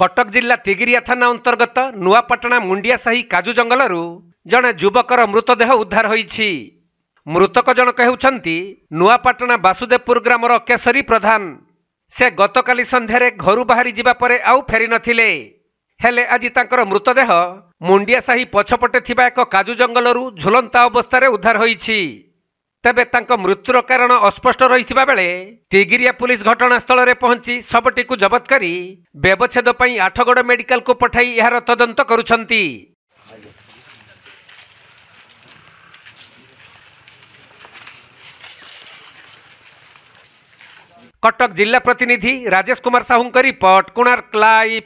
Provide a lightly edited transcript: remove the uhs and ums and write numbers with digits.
कटक जिला तिगिरिया थाना अंतर्गत नुआपाटना मुंडिया साही काजू जंगलरू जड़े युवकर मृतदेह उद्धार होईछि। मृतक जनक हेउछंती नुआपाटना वासुदेवपुर ग्रामर केशरी प्रधान। से गतकाली संध्यारे घरू बाहरी जिबा परे आउ फेरी नथिले। हेले आज तांकर मृतदेह मुंडिया साही पछपटे थिबा एक काजू जंगलरू झुलंता अवस्था उद्धार होईछि। तेबे तांको मृत्युर कारण अस्पष्ट रहिथिबा बेले तिगिरिया पुलिस घटनास्थल में पहुंची शवटी को जबत करी व्यवच्छेद पई आठगड़ मेडिकल को पठाई यार तदंत करुछंती। कटक जिला प्रतिनिधि राजेश कुमार साहू रिपोर्ट, कोणार्क लाइव।